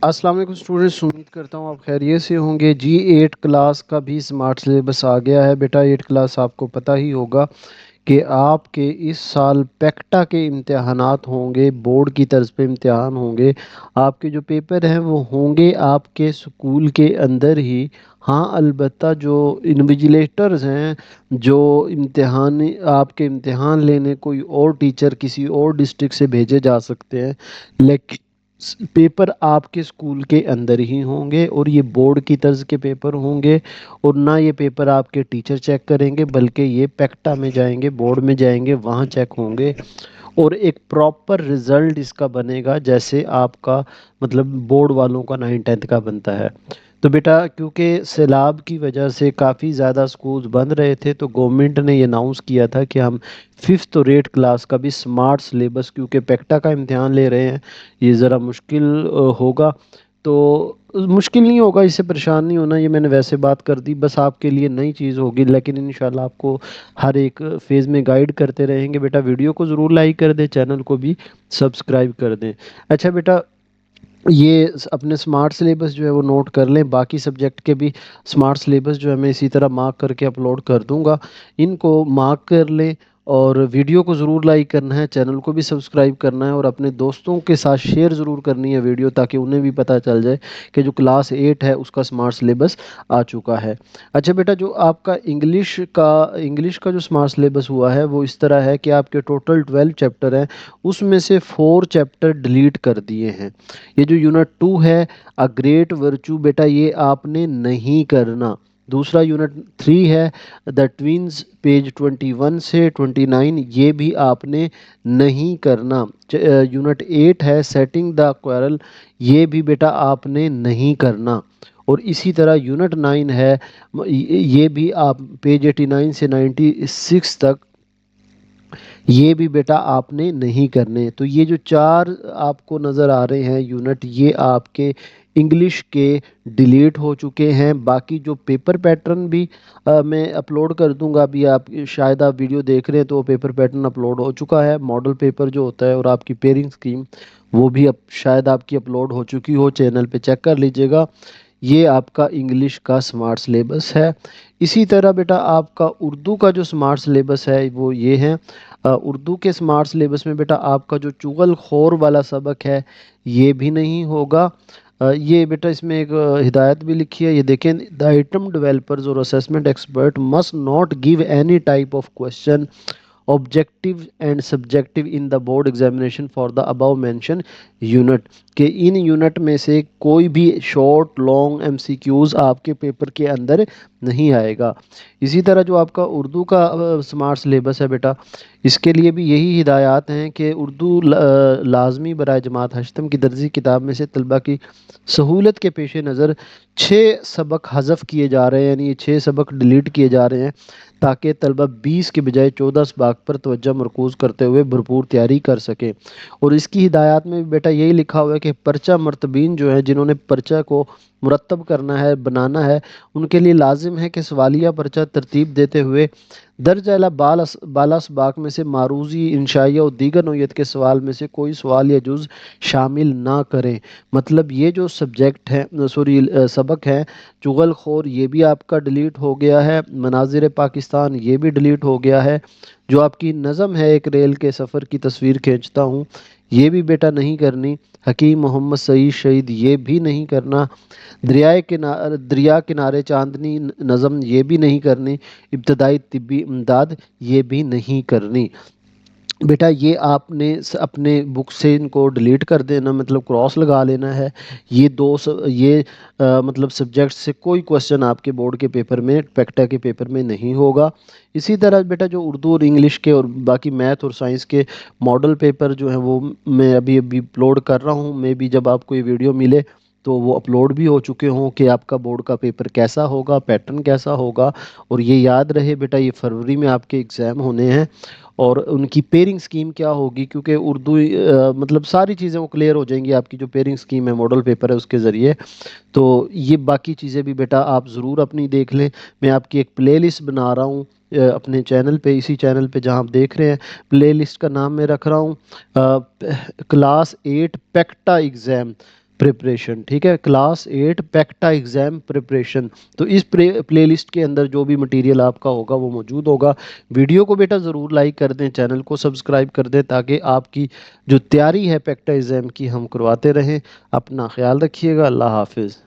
السلام علیکم اسٹوڈنٹس، امید کرتا ہوں آپ خیریت سے ہوں گے جی۔ 8 کلاس کا بھی اسمارٹ سلیبس آ گیا ہے بیٹا۔ 8 کلاس آپ کو پتہ ہی ہوگا کہ آپ کے اس سال پیکٹا کے امتحانات ہوں گے، بورڈ کی طرز پہ امتحان ہوں گے۔ آپ کے جو پیپر ہیں وہ ہوں گے آپ کے اسکول کے اندر ہی۔ ہاں البتہ جو انویجیلیٹرز ہیں، جو امتحان آپ کے امتحان لینے کوئی اور ٹیچر کسی اور ڈسٹرکٹ سے بھیجے جا سکتے ہیں، لیکن پیپر آپ کے اسکول کے اندر ہی ہوں گے اور یہ بورڈ کی طرز کے پیپر ہوں گے، اور نہ یہ پیپر آپ کے ٹیچر چیک کریں گے بلکہ یہ پیکٹا میں جائیں گے، بورڈ میں جائیں گے، وہاں چیک ہوں گے اور ایک پراپر رزلٹ اس کا بنے گا جیسے آپ کا مطلب بورڈ والوں کا 9th 10th کا بنتا ہے۔ تو بیٹا کیونکہ سیلاب کی وجہ سے کافی زیادہ سکولز بند رہے تھے تو گورنمنٹ نے یہ اناؤنس کیا تھا کہ ہم 5th اور 8 کلاس کا بھی سمارٹ سلیبس، کیونکہ پیکٹا کا امتحان لے رہے ہیں، یہ ذرا مشکل ہوگا۔ تو مشکل نہیں ہوگا، اس سے پریشان نہیں ہونا، یہ میں نے ویسے بات کر دی، بس آپ کے لیے نئی چیز ہوگی، لیکن انشاءاللہ آپ کو ہر ایک فیز میں گائیڈ کرتے رہیں گے۔ بیٹا ویڈیو کو ضرور لائک کر دیں، چینل کو بھی سبسکرائب کر دیں۔ اچھا بیٹا، یہ اپنے سمارٹ سلیبس جو ہے وہ نوٹ کر لیں، باقی سبجیکٹ کے بھی سمارٹ سلیبس جو ہے میں اسی طرح مارک کر کے اپلوڈ کر دوں گا، ان کو مارک کر لیں اور ویڈیو کو ضرور لائک کرنا ہے، چینل کو بھی سبسکرائب کرنا ہے اور اپنے دوستوں کے ساتھ شیئر ضرور کرنی ہے ویڈیو، تاکہ انہیں بھی پتہ چل جائے کہ جو کلاس 8 ہے اس کا سمارٹ سلیبس آ چکا ہے۔ اچھا بیٹا، جو آپ کا انگلش کا جو سمارٹ سلیبس ہوا ہے وہ اس طرح ہے کہ آپ کے ٹوٹل 12 چیپٹر ہیں، اس میں سے 4 چیپٹر ڈیلیٹ کر دیے ہیں۔ یہ جو یونٹ 2 ہے اے گریٹ ورچو، بیٹا یہ آپ نے نہیں کرنا۔ دوسرا یونٹ 3 ہے دا ٹوینز، پیج 21 سے 29، یہ بھی آپ نے نہیں کرنا۔ یونٹ 8 ہے سیٹنگ دا کوئرل، یہ بھی بیٹا آپ نے نہیں کرنا۔ اور اسی طرح یونٹ 9 ہے، یہ بھی آپ پیج 89 سے 96 تک، یہ بھی بیٹا آپ نے نہیں کرنے۔ تو یہ جو 4 آپ کو نظر آ رہے ہیں یونٹ، یہ آپ کے انگلش کے ڈیلیٹ ہو چکے ہیں۔ باقی جو پیپر پیٹرن بھی میں اپلوڈ کر دوں گا، ابھی آپ شاید آپ ویڈیو دیکھ رہے ہیں تو وہ پیپر پیٹرن اپلوڈ ہو چکا ہے، ماڈل پیپر جو ہوتا ہے اور آپ کی پیئرنگ سکیم وہ بھی اب شاید آپ کی اپلوڈ ہو چکی ہو، چینل پہ چیک کر لیجئے گا۔ یہ آپ کا انگلش کا سمارٹ سلیبس ہے۔ اسی طرح بیٹا آپ کا اردو کا جو سمارٹ سلیبس ہے وہ یہ ہے۔ اردو کے سمارٹ سلیبس میں بیٹا آپ کا جو چغل خور والا سبق ہے یہ بھی نہیں ہوگا۔ یہ بیٹا اس میں ایک ہدایت بھی لکھی ہے، یہ دیکھیں، دا آئٹم ڈیولپرز اور assessment expert must not give any type of question objective and subjective in the board examination for the above mention unit, کہ ان یونٹ میں سے کوئی بھی short long M C Qs آپ کے پیپر کے اندر نہیں آئے گا۔ اسی طرح جو آپ کا اردو کا سمارٹ سلیبس ہے بیٹا، اس کے لیے بھی یہی ہدایات ہیں کہ اردو لازمی برائے جماعت ہشتم کی درجی کتاب میں سے طلبہ کی سہولت کے پیش نظر 6 سبق حذف کیے جا رہے ہیں، یعنی یہ 6 سبق ڈیلیٹ کیے جا رہے ہیں تاکہ طلبہ 20 کے بجائے 14 اسباق پر توجہ مرکوز کرتے ہوئے بھرپور تیاری کر سکیں۔ اور اس کی ہدایات میں بیٹا یہی لکھا ہوا ہے کہ پرچہ مرتبین جو ہیں، جنہوں نے پرچہ کو مرتب کرنا ہے، بنانا ہے، ان کے لیے لازم ہے کہ سوالیہ پرچہ ترتیب دیتے ہوئے درج اعلیٰ بالا اسباق میں سے معروضی، انشائیہ اور دیگر نوعیت کے سوال میں سے کوئی سوال یا جز شامل نہ کریں۔ مطلب یہ جو سبق ہے، چغل خور یہ بھی آپ کا ڈیلیٹ ہو گیا ہے، مناظر پاکستان یہ بھی ڈیلیٹ ہو گیا ہے، جو آپ کی نظم ہے ایک ریل کے سفر کی تصویر کھینچتا ہوں یہ بھی بیٹا نہیں کرنی، حکیم محمد سعید شہید یہ بھی نہیں کرنا، دریا کنارے چاندنی نظم یہ بھی نہیں کرنی، ابتدائی طبی امداد یہ بھی نہیں کرنی۔ بیٹا یہ آپ نے اپنے بک سے ان کو ڈیلیٹ کر دینا، مطلب کراس لگا لینا ہے۔ یہ مطلب سبجیکٹ سے کوئی کوشچن آپ کے بورڈ کے پیپر میں، پیکٹا کے پیپر میں نہیں ہوگا۔ اسی طرح بیٹا جو اردو اور انگلش کے اور باقی میتھ اور سائنس کے ماڈل پیپر جو ہیں وہ میں ابھی اپلوڈ کر رہا ہوں، میں بھی جب آپ کو یہ ویڈیو ملے تو وہ اپلوڈ بھی ہو چکے ہوں کہ آپ کا بورڈ کا پیپر کیسا ہوگا، پیٹرن کیسا ہوگا۔ اور یہ یاد رہے بیٹا یہ فروری میں آپ کے ایگزام ہونے ہیں اور ان کی پیئرنگ سکیم کیا ہوگی، کیونکہ اردو مطلب ساری چیزیں وہ کلیئر ہو جائیں گی آپ کی جو پیئرنگ سکیم ہے، ماڈل پیپر ہے اس کے ذریعے۔ تو یہ باقی چیزیں بھی بیٹا آپ ضرور اپنی دیکھ لیں، میں آپ کی ایک پلے لسٹ بنا رہا ہوں اپنے چینل پہ، اسی چینل پہ جہاں آپ دیکھ رہے ہیں، پلے لسٹ کا نام میں رکھ رہا ہوں کلاس 8 پیکٹا ایگزام پریپریشن، ٹھیک ہے، کلاس 8 پیکٹا ایگزام پریپریشن۔ تو اس پلے لسٹ کے اندر جو بھی مٹیریل آپ کا ہوگا وہ موجود ہوگا۔ ویڈیو کو بیٹا ضرور لائک کر دیں، چینل کو سبسکرائب کر دیں، تاکہ آپ کی جو تیاری ہے پیکٹا ایگزام کی ہم کرواتے رہیں۔ اپنا خیال رکھیے گا، اللہ حافظ۔